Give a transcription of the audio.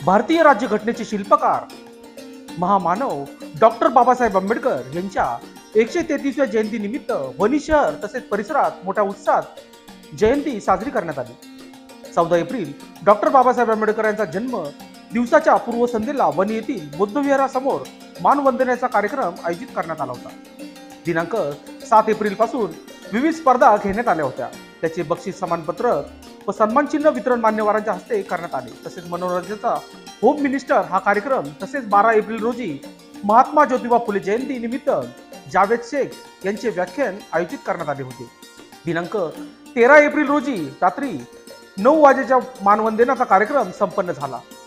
भारतीय राज्यघटनेचे शिल्पकार महामानव डॉक्टर बाबासाहेब आंबेडकर यांच्या 133व्या जयंतीनिमित्त वणी शहर तसेच परिसरात मोठ्या उत्साहात जयंती साजरी करण्यात आली। 14 एप्रिल डॉक्टर बाबासाहेब आंबेडकर यांचा जन्म दिवसाच्या पूर्वसंध्येला वणी येथील बुद्धविहारासमोर मानवंदनेचा कार्यक्रम आयोजित करण्यात आला होता। दिनांक 7 एप्रिल पासून विविध स्पर्धा घेण्यात आल्या होत्या। त्याचे बक्षीस सन्मानपत्रक व सन्मानचिन्ह वितरण मान्यवरांच्या हस्ते करण्यात आले। तसेच मनोरंजनाचा होम मिनिस्टर हा कार्यक्रम तसेच 12 एप्रिल रोजी महात्मा ज्योतिबा फुले जयंती निमित्त जावेद शेख यांचे व्याख्यान आयोजित करण्यात आले होते। दिनांक 13 एप्रिल रोजी रात्री 9 वाजेच्या मानवंदनेचा कार्यक्रम संपन्न झाला।